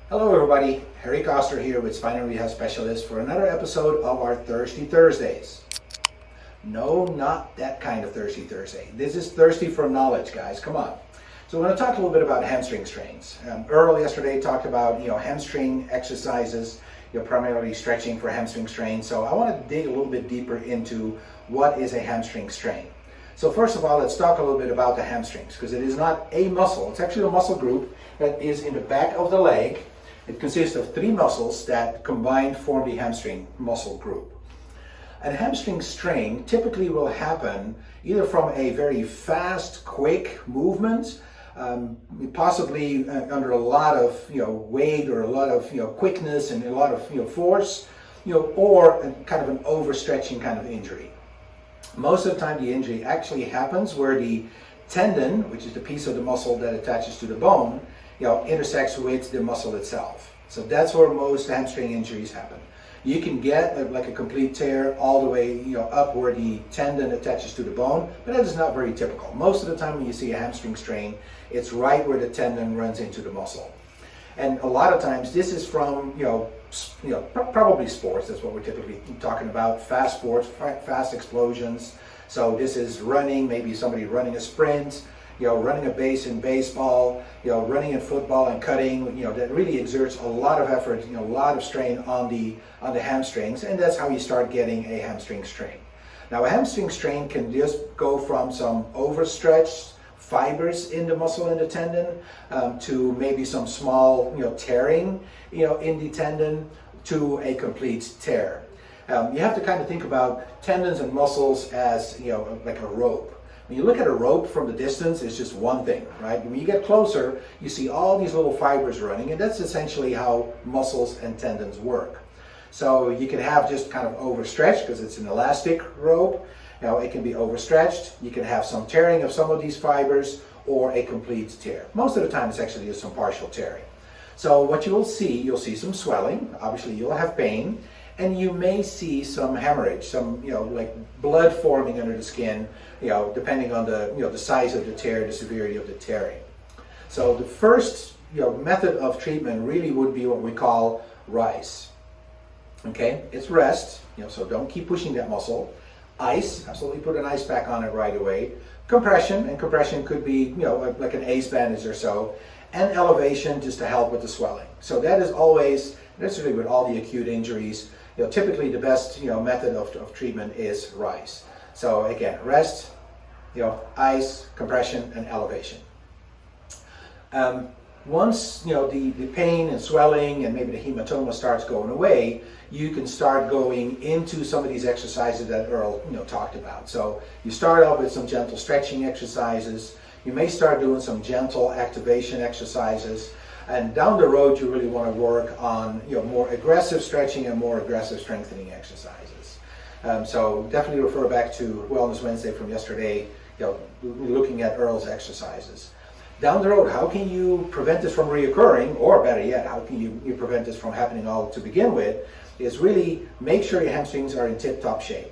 Hello everybody, Harry Koster here with Spine and Rehab Specialist for another episode of our Thirsty Thursdays. No, not that kind of Thirsty Thursday. This is thirsty for knowledge, guys. Come on. So we're going to talk a little bit about hamstring strains. Earl yesterday talked about hamstring exercises, primarily stretching for hamstring strain. So I want to dig a little bit deeper into what is a hamstring strain. So first of all, let's talk a little bit about the hamstrings, because it is not a muscle. It's actually a muscle group that is in the back of the leg. It consists of three muscles that combined form the hamstring muscle group. A hamstring strain typically will happen either from a very fast, quick movement, possibly under a lot of weight or a lot of quickness and a lot of force, or kind of an overstretching kind of injury. Most of the time, the injury actually happens where the tendon, which is the piece of the muscle that attaches to the bone, intersects with the muscle itself. So that's where most hamstring injuries happen. You can get like a complete tear all the way up where the tendon attaches to the bone, but that is not very typical. Most of the time when you see a hamstring strain, it's right where the tendon runs into the muscle. And a lot of times this is from probably sports. That's what we're typically talking about. Fast sports, fast explosions. So this is running, maybe somebody running a sprint, running a base in baseball, running in football and cutting, that really exerts a lot of effort, a lot of strain on the hamstrings, and that's how you start getting a hamstring strain. Now, a hamstring strain can just go from some overstretched fibers in the muscle and the tendon to maybe some small, tearing, in the tendon to a complete tear. You have to kind of think about tendons and muscles as, like a rope. When you look at a rope from the distance, it's just one thing, right? When you get closer, you see all these little fibers running, and that's essentially how muscles and tendons work. So you can have just kind of overstretched because it's an elastic rope. It can be overstretched. You can have some tearing of some of these fibers or a complete tear. Most of the time, it's actually just some partial tearing. So what you'll see some swelling. Obviously, you'll have pain. And you may see some hemorrhage, some like blood forming under the skin, depending on the size of the tear, the severity of the tearing. So the first method of treatment really would be what we call RICE. Okay, it's rest. So don't keep pushing that muscle. Ice, absolutely put an ice pack on it right away. Compression, and compression could be like an ACE bandage or so, and elevation just to help with the swelling. So that is always, necessarily with all the acute injuries. Typically the best method of treatment is RICE. So again, rest, ice, compression, and elevation. Once the pain and swelling and maybe the hematoma starts going away, you can start going into some of these exercises that Earl talked about. So you start off with some gentle stretching exercises. You may start doing some gentle activation exercises. And down the road, you really want to work on more aggressive stretching and more aggressive strengthening exercises. So definitely refer back to Wellness Wednesday from yesterday, looking at Earl's exercises. Down the road, how can you prevent this from reoccurring, or better yet, how can you prevent this from happening all to begin with, is really make sure your hamstrings are in tip-top shape.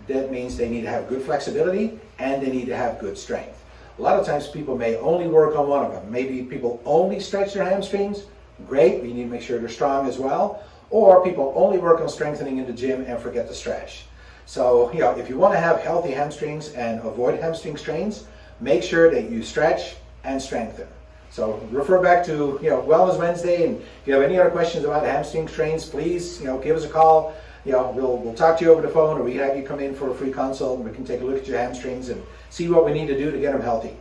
That means they need to have good flexibility and they need to have good strength. A lot of times people may only work on one of them. Maybe people only stretch their hamstrings. Great, but you need to make sure they're strong as well. Or people only work on strengthening in the gym and forget to stretch. So, if you want to have healthy hamstrings and avoid hamstring strains, make sure that you stretch and strengthen. So refer back to Wellness Wednesday, and if you have any other questions about hamstring strains, please give us a call. We'll talk to you over the phone, or we have you come in for a free consult and we can take a look at your hamstrings and see what we need to do to get them healthy.